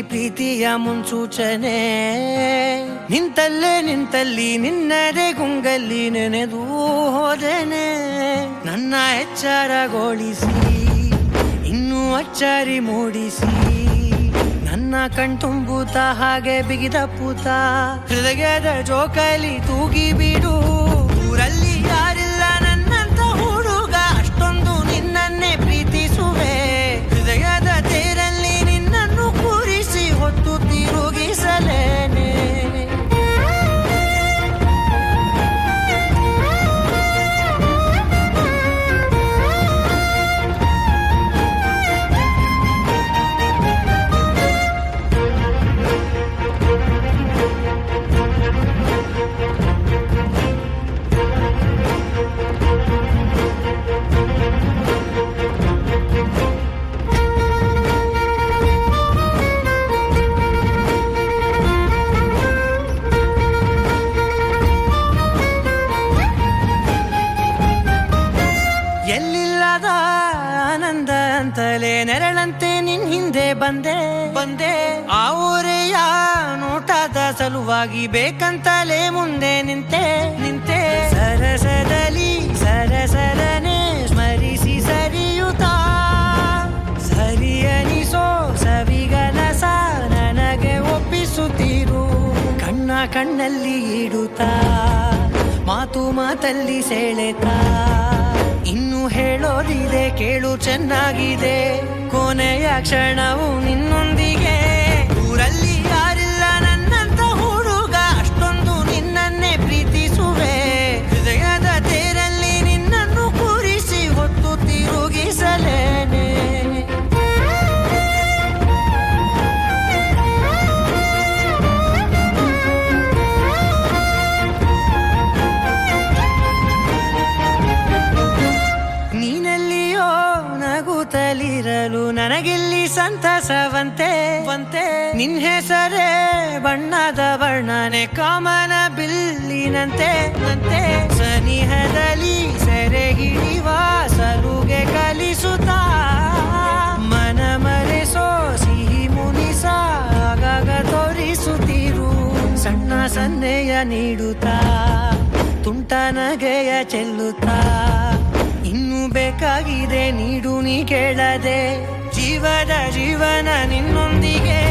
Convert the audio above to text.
ಪ್ರೀತಿಯ ಮುನ್ಸೂಚನೆ. ನಿಂತಲ್ಲಿ ನಿನ್ನದೇ ಗುಂಗಲ್ಲಿ ನೆನೆದು ಹೋದೆನೆ. ನನ್ನ ಎಚ್ಚರಗೊಳಿಸಿ ಇನ್ನೂ ಅಚ್ಚರಿ ಮೂಡಿಸಿ, ನನ್ನ ಕಣ್ತುಂಬುತ್ತ ಹಾಗೆ ಬಿಗಿದ ಪೂತ. ಹೃದಯದ ಜೋಕಾಲಿ ತೂಗಿ ಬಿಡು, ಊರಲ್ಲಿ ಯಾರಿಲ್ಲ ನನ್ನಂತ ಹುಡುಗ. ಅಷ್ಟೊಂದು ನಿನ್ನನ್ನೇ ಪ್ರೀತಿಸುವೆ, ಹೃದಯದ ತೇರಲ್ಲಿ ನಿನ್ನನ್ನು ಕೂರಿಸಿ ಹೊತ್ತು ತಿರುಗಿಸಲೇನೆ. ಎಲ್ಲಿಲ್ಲದ ಆನಂದ ಅಂತಲೇ ನೆರಳಂತೆ ನಿನ್ ಹಿಂದೆ ಬಂದೆ. ಆ ಊರೆಯ ನೋಟದ ಸಲುವಾಗಿ ಬೇಕಂತಲೇ ಮುಂದೆ ನಿಂತೆ. ಸರಸದಲ್ಲಿ ಸರಸರನೆ ಸ್ಮರಿಸಿ ಸರಿಯುತ್ತ, ಸರಿಯನಿಸೋ ಸವಿಗನಸ ನನಗೆ ಒಪ್ಪಿಸುತ್ತೀರು. ಕಣ್ಣಲ್ಲಿ ಇಡುತ್ತಾ, ಮಾತಲ್ಲಿ ಸೆಳೆತಾ. ಇನ್ನು ಹೇಳೋದಿದೆ ಕೇಳು ಚೆನ್ನಾಗಿದೆ, ಕೊನೆಯ ಕ್ಷಣವು ನಿನ್ನೊಂದಿಗೆ. ಊರಲ್ಲಿ ಯಾರಿಲ್ಲ ನನ್ನಂತ ಹುಡುಗ, ಅಷ್ಟೊಂದು ನಿನ್ನನ್ನೇ ಪ್ರೀತಿಸುವೆ. ಹೃದಯದ ತೇರಲ್ಲಿ ನಿನ್ನನ್ನು ಕೂರಿಸಿ ಹೊತ್ತು ತಿರುಗಿಸಲೇನೆ. ನೀನೆಲ್ಲಿಯೋ ನಗುತ್ತಲಿರಲು ನನಗಿಲ್ಲಿ ಸಂತಸವಂತೆ. ನಿನ್ ಹೆಸರೇ ಬಣ್ಣದ ವರ್ಣನೆ ಕಾಮನ ಬಿಲ್ಲಿನಂತೆ. ಸನಿಹದಲ್ಲಿ ಸೆರೆ ಹಿಡಿಯುವ ಸಲುಗೆ ಕಲಿಸುತ್ತಾ, ಮನ ಮರೆಸೋ ಸಿಹಿ ಮುನಿಸ ಆಗಾಗ ತೋರಿಸುತ್ತಿರು. ಸಣ್ಣ ಸನ್ನೆಯ ನೀಡುತ್ತಾ, ತುಂಟ ನಗೆಯ ಚೆಲ್ಲುತ್ತಾ. ಇನ್ನು ಬೇಕಾಗಿದೆ ನೀಡು ನೀ ಕೇಳದೆ, ಜೀವನ ನಿನ್ನೊಂದಿಗೆ.